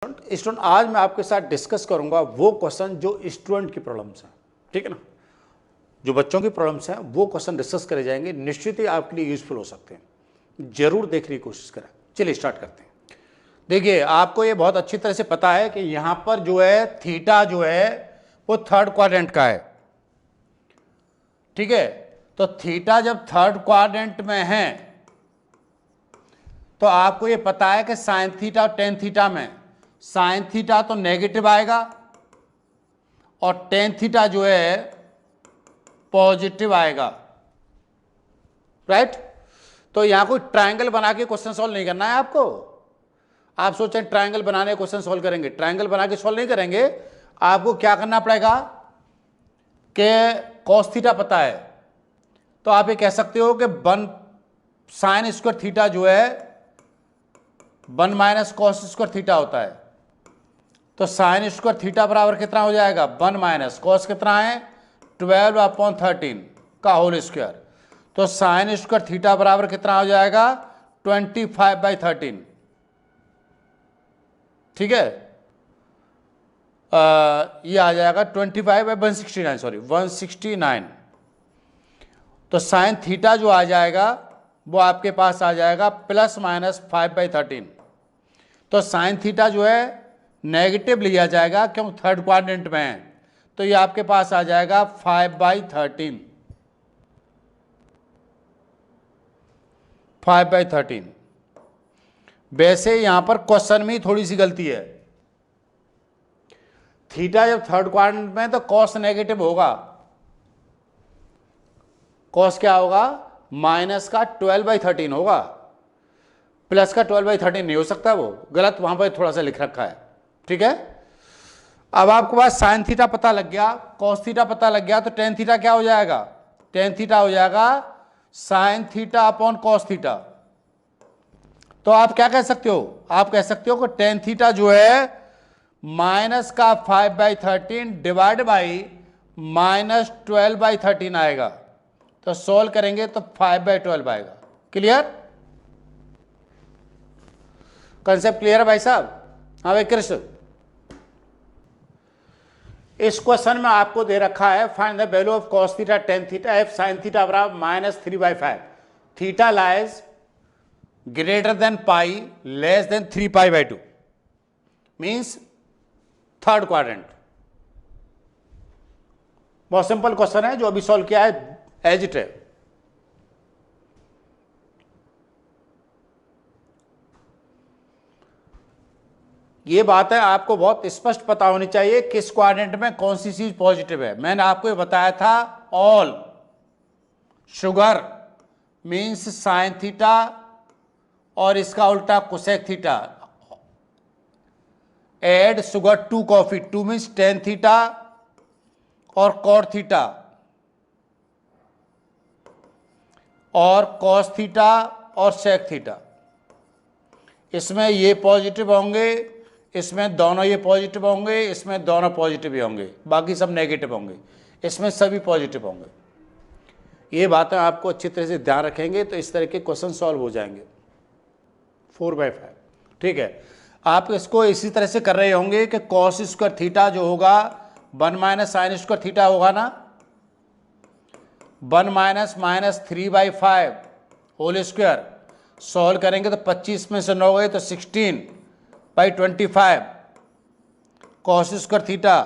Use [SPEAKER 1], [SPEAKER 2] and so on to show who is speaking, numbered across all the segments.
[SPEAKER 1] Student आज मैं आपके साथ डिस्कस करूंगा वो क्वेश्चन जो स्टूडेंट की प्रॉब्लम्स हैं, ठीक है ना। जो बच्चों की प्रॉब्लम्स हैं वो क्वेश्चन डिस्कस करे जाएंगे, निश्चित ही आपके लिए यूजफुल हो सकते हैं। जरूर देखने की कोशिश करें। चलिए स्टार्ट करते हैं। देखिए, आपको ये बहुत अच्छी तरह से पता है कि यहां पर जो है थीटा जो है वो थर्ड क्वाड्रेंट का है, ठीक है। तो थीटा जब थर्ड क्वाड्रेंट में है तो आपको ये पता है कि साइन थीटा और टेन थीटा में साइन थीटा तो नेगेटिव आएगा और टेन थीटा जो है पॉजिटिव आएगा, राइट। तो यहां कोई ट्रायंगल बना के क्वेश्चन सॉल्व नहीं करना है आपको। आप सोचें ट्रायंगल बनाने क्वेश्चन सॉल्व करेंगे, ट्रायंगल बना के सॉल्व नहीं करेंगे। आपको क्या करना पड़ेगा कि कॉस थीटा पता है तो आप ये कह सकते हो कि वन साइन स्क्वायर थीटा जो है one minus cos square theta होता है। तो साइन स्क्वायर थीटा बराबर कितना हो जाएगा, वन माइनस कॉस कितना है 12/13 का होल स्क्वायर। तो साइन स्क्वायर थीटा बराबर कितना हो जाएगा 25/13, ठीक है। ये आ जाएगा 25/169, सॉरी 169। तो साइन थीटा जो आ जाएगा वो आपके पास आ जाएगा प्लस माइनस 5/13। तो साइन थीटा जो है नेगेटिव लिया जाएगा क्यों थर्ड क्वाड्रेंट में है। तो ये आपके पास आ जाएगा 5/13, 5/13। वैसे यहां पर क्वेश्चन में ही थोड़ी सी गलती है। थीटा जब थर्ड क्वाड्रेंट में है तो कॉस नेगेटिव होगा। कॉस क्या होगा, माइनस का 12/13 होगा, प्लस का 12/13 नहीं हो सकता। वो गलत वहां पर थोड़ा सा लिख रखा है, ठीक है। अब आपके पास साइन थीटा पता लग गया, कॉस थीटा पता लग गया, तो टेन थीटा क्या हो जाएगा, टेन थीटा हो जाएगा sign theta upon cos theta. तो आप क्या कह सकते हो, आप कह सकते हो कि टेन थीटा जो है माइनस का 5/13 डिवाइड बाई माइनस 12/13 आएगा। तो सॉल्व करेंगे तो 5/12 आएगा। क्लियर, कंसेप्ट क्लियर है भाई साहब। हाँ भाई कृष्ण, इस क्वेश्चन में आपको दे रखा है find the value of cos theta tan theta if sine theta बराबर -3/5। Theta lies greater than pi less than 3π/2 means third quadrant. बहुत सिंपल क्वेश्चन है जो अभी सॉल्व किया है एज इट है। ये बात है आपको बहुत स्पष्ट पता होनी चाहिए किस क्वाड्रेंट में कौन सी चीज पॉजिटिव है। मैंने आपको ये बताया था all sugar means sine theta और इसका उल्टा cosec theta, add sugar to coffee, to means tan theta और कॉट थीटा और कॉस थीटा और सेक थीटा। इसमें ये पॉजिटिव होंगे, इसमें दोनों ये पॉजिटिव होंगे, इसमें दोनों पॉजिटिव ही होंगे, बाकी सब नेगेटिव होंगे, इसमें सभी पॉजिटिव होंगे। ये बातें आपको अच्छी तरह से ध्यान रखेंगे तो इस तरह के क्वेश्चन सॉल्व हो जाएंगे 4/5, ठीक है। आप इसको इसी तरह से कर रहे होंगे कि कॉस स्क्वायर थीटा जो होगा 1 माइनस साइन स्क्वायर थीटा होगा ना, 1 माइनस -3/5 होल स्क्वायर। सॉल्व करेंगे तो 25 में से 9 गए तो 16/25 कॉस स्क्वायर थीटा।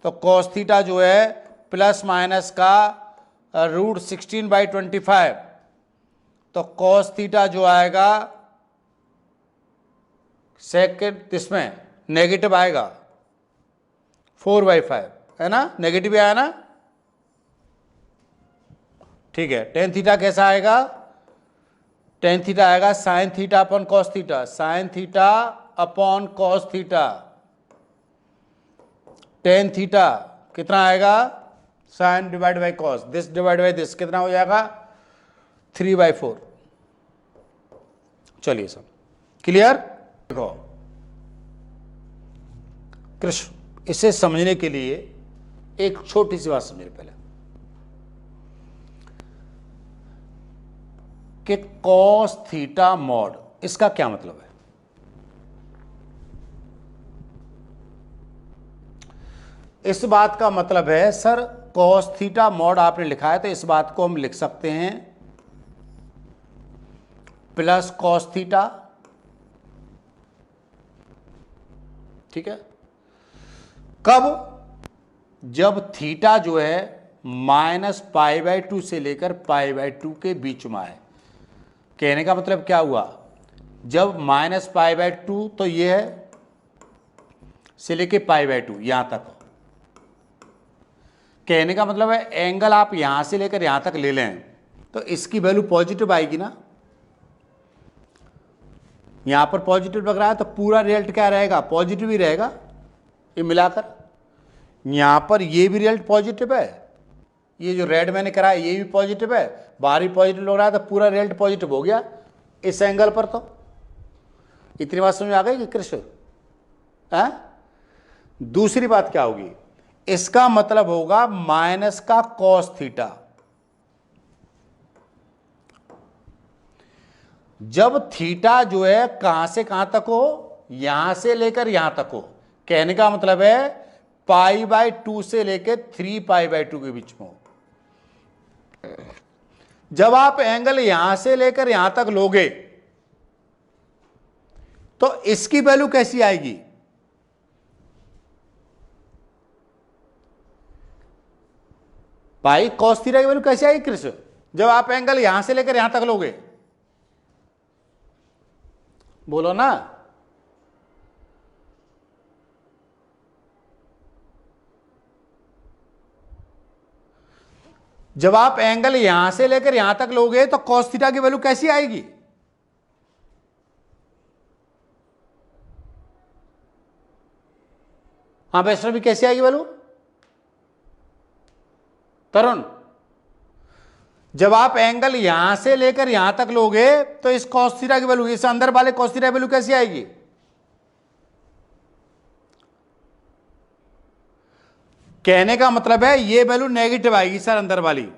[SPEAKER 1] तो कॉस थीटा जो है प्लस माइनस का √16/25। तो कॉस थीटा जो आएगा सेकेंड इसमें नेगेटिव आएगा 4/5, है ना, नेगेटिव आया ना, ठीक है। टेन थीटा कैसा आएगा, टेन थीटा आएगा sine theta upon cos theta, sine theta upon cos theta. Tan theta कितना आएगा, sine divide by cos, this divide by this कितना हो जाएगा 3/4। चलिए सब क्लियर। देखो कृष्ण, इसे समझने के लिए एक छोटी सी बात समझिए पहले कि कॉस थीटा मॉड, इसका क्या मतलब है। इस बात का मतलब है सर कॉस थीटा मॉड आपने लिखा है तो इस बात को हम लिख सकते हैं प्लस कॉस थीटा, ठीक है। कब? जब थीटा जो है -π/2 से लेकर π/2 के बीच में आए। कहने का मतलब क्या हुआ, जब -π/2 तो ये है से लेके π/2 यहां तक। कहने का मतलब है एंगल आप यहां से लेकर यहां तक ले लें तो इसकी वैल्यू पॉजिटिव आएगी ना। यहां पर पॉजिटिव लग रहा है तो पूरा रिजल्ट क्या रहेगा, पॉजिटिव ही रहेगा ये मिलाकर। यहां पर ये भी रिजल्ट पॉजिटिव है, ये जो रेड मैंने करा है ये भी पॉजिटिव है, बाहर भी पॉजिटिव लग रहा है तो पूरा रिजल्ट पॉजिटिव हो गया इस एंगल पर। तो इतनी बात समझ आ गई कि कृष्ण है। दूसरी बात क्या होगी, इसका मतलब होगा माइनस का कॉस थीटा। जब थीटा जो है कहां से कहां तक हो, यहां से लेकर यहां तक हो। कहने का मतलब है π/2 से लेकर 3π/2 के बीच में हो। जब आप एंगल यहां से लेकर यहां तक लोगे तो इसकी वैल्यू कैसी आएगी, पाई कॉस थीटा की वैल्यू कैसी आएगी कृष्ण, जब आप एंगल यहां से लेकर यहां तक लोगे। बोलो ना। जब आप एंगल यहां से लेकर यहां तक लोगे तो कॉस थीटा की वैल्यू कैसी आएगी, हाँ वैष्णवी कैसी आएगी वैल्यू, तरुण। जब आप एंगल यहां से लेकर यहां तक लोगे तो इस कॉस थीटा की वैल्यू, इस अंदर वाले कॉस थीटा की वैल्यू कैसी आएगी, कहने का मतलब है ये वैल्यू नेगेटिव आएगी सर अंदर वाली,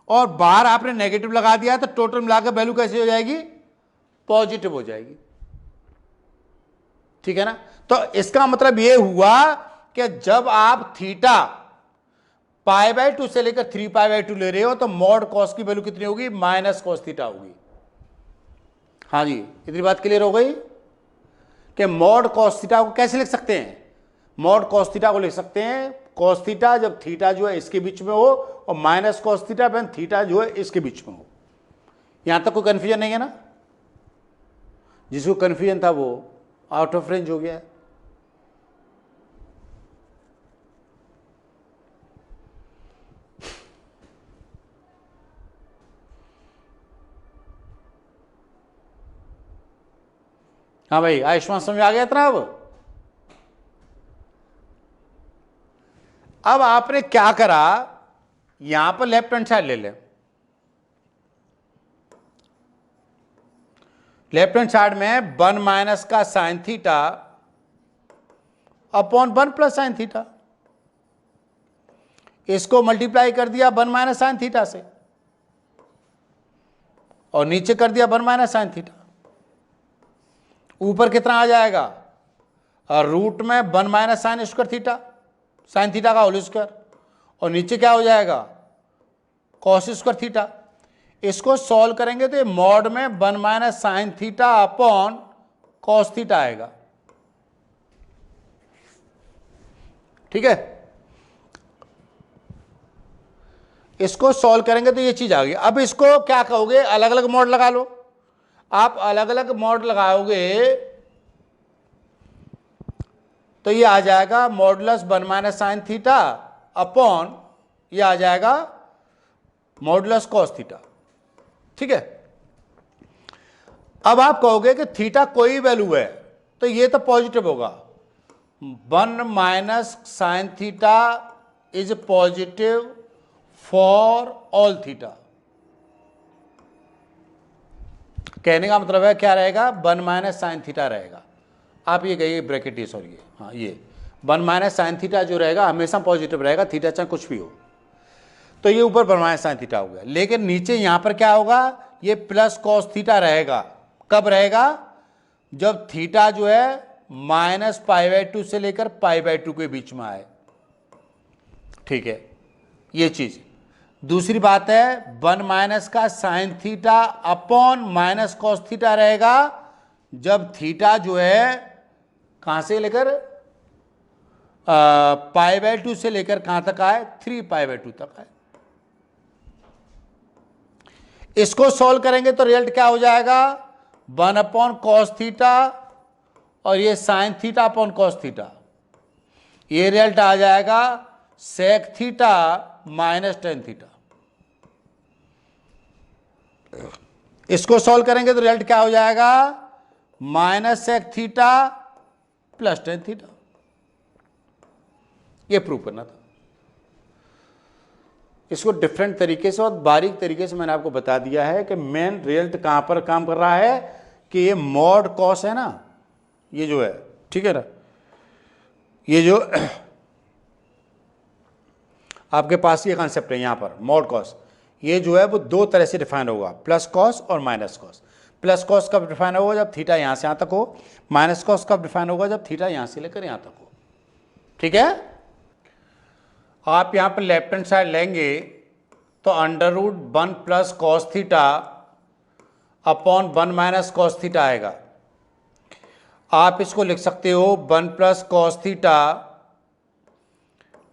[SPEAKER 1] और बाहर आपने नेगेटिव लगा दिया तो टोटल मिलाकर वैल्यू कैसी हो जाएगी, पॉजिटिव हो जाएगी, ठीक है ना। तो इसका मतलब ये हुआ कि जब आप थीटा π/2 से लेकर 3π/2 ले रहे हो तो मॉड कॉस की वैल्यू कितनी होगी, माइनस कॉस थीटा होगी। हाँ जी, इतनी बात क्लियर हो गई कि मॉड कॉस थीटा को कैसे लिख सकते हैं, मॉड कॉस थीटा को लिख सकते हैं कॉस थीटा जब थीटा जो है इसके बीच में हो और minus cos theta when theta जो है इसके बीच में हो। यहां तक कोई कंफ्यूजन नहीं है ना, जिसको कंफ्यूजन था वो आउट ऑफ रेंज हो गया। हाँ भाई आयुष्मान समझ आ गया इतना। अब आपने क्या करा, यहां पर लेफ्ट हैंड साइड ले ले, लेफ्ट हैंड साइड में 1 माइनस का sign theta upon 1 plus sine theta, इसको मल्टीप्लाई कर दिया 1 माइनस साइन थीटा से और नीचे कर दिया 1 माइनस साइन थीटा। ऊपर कितना आ जाएगा, और रूट में 1 minus sine square theta, sine theta का होल स्क्वायर, और नीचे क्या हो जाएगा कॉस स्क्वायर थीटा। इसको सॉल्व करेंगे तो ये मॉड में 1 minus sign theta upon cos theta आएगा, ठीक है। इसको सॉल्व करेंगे तो ये चीज आ गई। अब इसको क्या कहोगे, अलग अलग मॉड लगा लो। आप अलग अलग मॉड लगाओगे तो ये आ जाएगा modulus 1 minus sign theta upon ये आ जाएगा मॉडुलस कॉस थीटा, ठीक है। अब आप कहोगे कि थीटा कोई वैल्यू है तो ये तो पॉजिटिव होगा, 1 minus sine theta is positive for all theta. कहने का मतलब है क्या रहेगा, 1 माइनस साइन थीटा रहेगा। आप ये कहिए ब्रैकेट ये सॉरी हाँ ये 1 माइनस साइन थीटा जो रहेगा हमेशा पॉजिटिव रहेगा, थीटा चाहे कुछ भी हो। तो ये ऊपर 1 माइनस साइन थीटा हो गया, लेकिन नीचे यहां पर क्या होगा, ये प्लस कॉस थीटा रहेगा। कब रहेगा, जब थीटा जो है -π/2 से लेकर π/2 के बीच में आए। ठीक है, ये चीज। दूसरी बात है 1 माइनस का sign theta upon minus cos theta रहेगा जब थीटा जो है कहां से लेकर π/2 से लेकर कहां तक आए, 3π/2 तक आए। इसको सॉल्व करेंगे तो रिजल्ट क्या हो जाएगा, 1 अपॉन कॉस थीटा और ये sine theta upon cos theta, ये रिजल्ट आ जाएगा sec theta minus tan theta. इसको सॉल्व करेंगे तो रिजल्ट क्या हो जाएगा, minus sec theta plus tan theta. ये प्रूव करना था। इसको डिफरेंट तरीके से और बारीक तरीके से मैंने आपको बता दिया है कि मेन रिजल्ट कहां पर काम कर रहा है कि ये मॉड कॉस है ना, ये जो है, ठीक है ना, ये जो आपके पास ये कॉन्सेप्ट है यहां पर मॉड कॉस, ये जो है वो दो तरह से डिफाइन होगा, प्लस कॉस और माइनस कॉस। प्लस कॉस कब डिफाइन होगा, जब थीटा यहां से यहां तक हो। माइनस कॉस कब डिफाइन होगा, जब थीटा यहां से लेकर यहां तक हो। ठीक है, आप यहां पर लेफ्ट हैंड साइड लेंगे तो √1 plus cos theta upon 1 minus cos theta आएगा। आप इसको लिख सकते हो 1 plus cos theta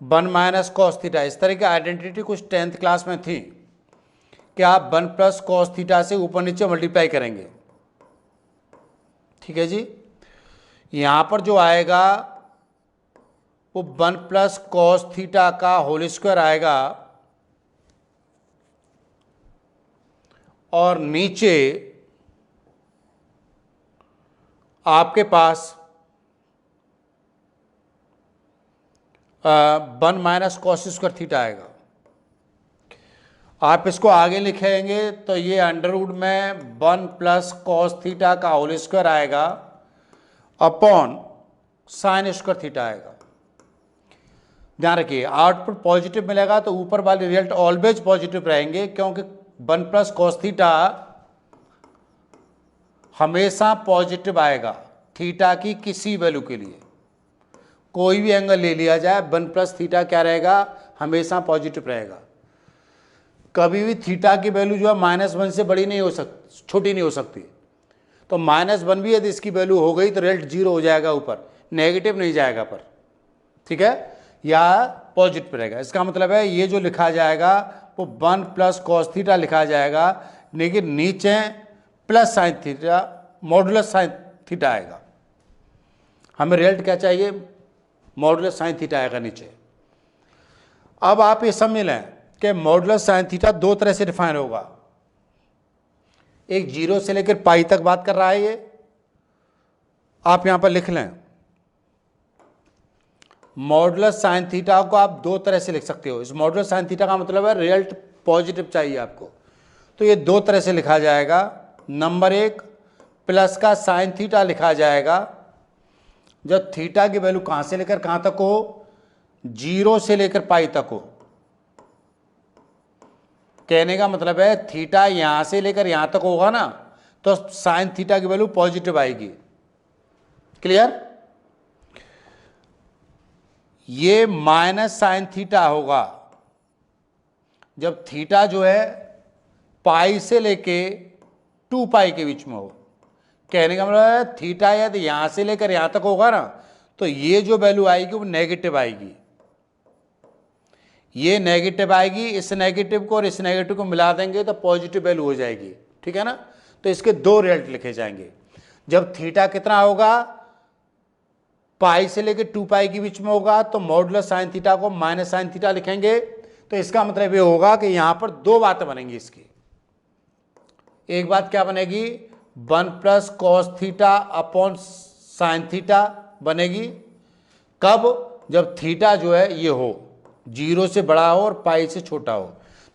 [SPEAKER 1] 1 minus cos theta. इस तरह की आइडेंटिटी कुछ 10th क्लास में थी कि आप 1 प्लस कॉस थीटा से ऊपर नीचे मल्टीप्लाई करेंगे। ठीक है जी, यहां पर जो आएगा वो 1 प्लस कॉस थीटा का होल स्क्वायर आएगा और नीचे आपके पास 1 माइनस कॉस स्क्वायर थीटा आएगा। आप इसको आगे लिखेंगे तो ये अंडरवुड में 1 प्लस कॉस थीटा का होल स्क्वायर आएगा अपॉन साइन स्क्वायर थीटा आएगा। ध्यान रखिए, आउटपुट पॉजिटिव मिलेगा तो ऊपर वाले रिजल्ट ऑलवेज पॉजिटिव रहेंगे, क्योंकि 1 प्लस कॉस थीटा हमेशा पॉजिटिव आएगा थीटा की किसी वैल्यू के लिए। कोई भी एंगल ले लिया जाए 1 प्लस थीटा क्या रहेगा, हमेशा पॉजिटिव रहेगा। कभी भी थीटा की वैल्यू जो है -1 से बड़ी नहीं हो सकती, छोटी नहीं हो सकती। तो -1 भी यदि इसकी वैल्यू हो गई तो रिजल्ट 0 हो जाएगा, ऊपर नेगेटिव नहीं जाएगा पर। ठीक है, या पॉजिटिव रहेगा। इसका मतलब है ये जो लिखा जाएगा वो 1 प्लस कॉस थीटा लिखा जाएगा, लेकिन नीचे plus sine theta modulus sine theta आएगा। हमें रिजल्ट क्या चाहिए, मॉडुलस साइन थीटा आएगा नीचे। अब आप ये समझ लें कि मॉडुलस साइन थीटा दो तरह से डिफाइन होगा। एक 0 से लेकर पाई तक बात कर रहा है, ये आप यहां पर लिख लें। मॉडुलस साइन थीटा को आप दो तरह से लिख सकते हो। इस मॉडुलस साइन थीटा का मतलब है रिजल्ट पॉजिटिव चाहिए आपको, तो ये दो तरह से लिखा जाएगा। नंबर 1, प्लस का साइन थीटा लिखा जाएगा जब थीटा की वैल्यू कहां से लेकर कहां तक हो, 0 से लेकर पाई तक हो। कहने का मतलब है थीटा यहां से लेकर यहां तक होगा ना, तो साइन थीटा की वैल्यू पॉजिटिव आएगी। क्लियर? ये माइनस साइन थीटा होगा जब थीटा जो है पाई से लेके 2π के बीच में हो। कहने का मतलब है थीटा यदि यहां से लेकर यहां तक होगा ना, तो ये जो वैल्यू आएगी वो नेगेटिव आएगी। ये नेगेटिव आएगी, इस नेगेटिव को और इस नेगेटिव को मिला देंगे तो पॉजिटिव वैल्यू हो जाएगी। ठीक है ना, तो इसके दो रिजल्ट लिखे जाएंगे। जब थीटा कितना होगा, पाई से लेकर 2π के बीच में होगा, तो मॉडुलस साइन थीटा को माइनस साइन थीटा लिखेंगे। तो इसका मतलब ये होगा कि यहां पर दो बातें बनेंगी इसकी। एक बात क्या बनेगी, 1 plus cos theta upon sine theta बनेगी। कब, जब थीटा जो है ये हो 0 से बड़ा हो और पाई से छोटा हो।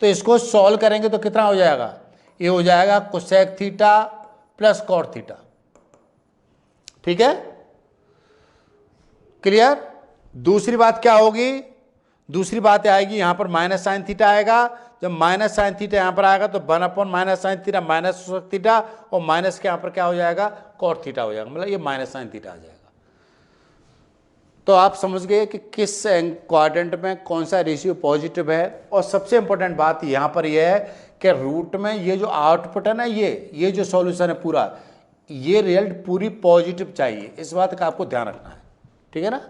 [SPEAKER 1] तो इसको सॉल्व करेंगे तो कितना हो जाएगा, ये हो जाएगा cosec theta plus cot theta. ठीक है, क्लियर? दूसरी बात क्या होगी, दूसरी बात आएगी यहां पर माइनस साइन थीटा आएगा। जब माइनस साइन थीटा यहां पर आएगा तो 1 upon minus sine theta minus theta, और माइनस के यहां पर क्या हो जाएगा, कॉट थीटा हो जाएगा। मतलब ये माइनस साइन थीटा आ जाएगा। तो आप समझ गए कि किस क्वाड्रेंट में कौन सा रेशियो पॉजिटिव है। और सबसे इंपॉर्टेंट बात यहाँ पर यह है कि रूट में ये जो आउटपुट है ना, ये जो सॉल्यूशन है पूरा, ये रिजल्ट पूरी पॉजिटिव चाहिए, इस बात का आपको ध्यान रखना है, ठीक है ना।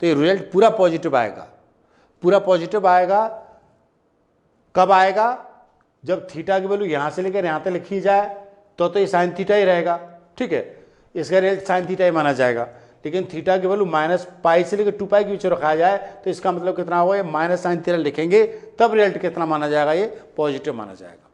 [SPEAKER 1] तो ये रिजल्ट पूरा पॉजिटिव आएगा, पूरा पॉजिटिव आएगा। कब आएगा? जब थीटा की वैल्यू यहाँ से लेकर यहाँ तक लिखी जाए तो ये साइन थीटा ही रहेगा, ठीक है, इसका रिजल्ट साइन थीटा ही माना जाएगा। लेकिन थीटा की वैल्यू -π से लेकर 2π के बीच रखा जाए तो इसका मतलब कितना होगा, ये माइनस साइन थीटा लिखेंगे तब रिजल्ट कितना माना जाएगा, ये पॉजिटिव माना जाएगा।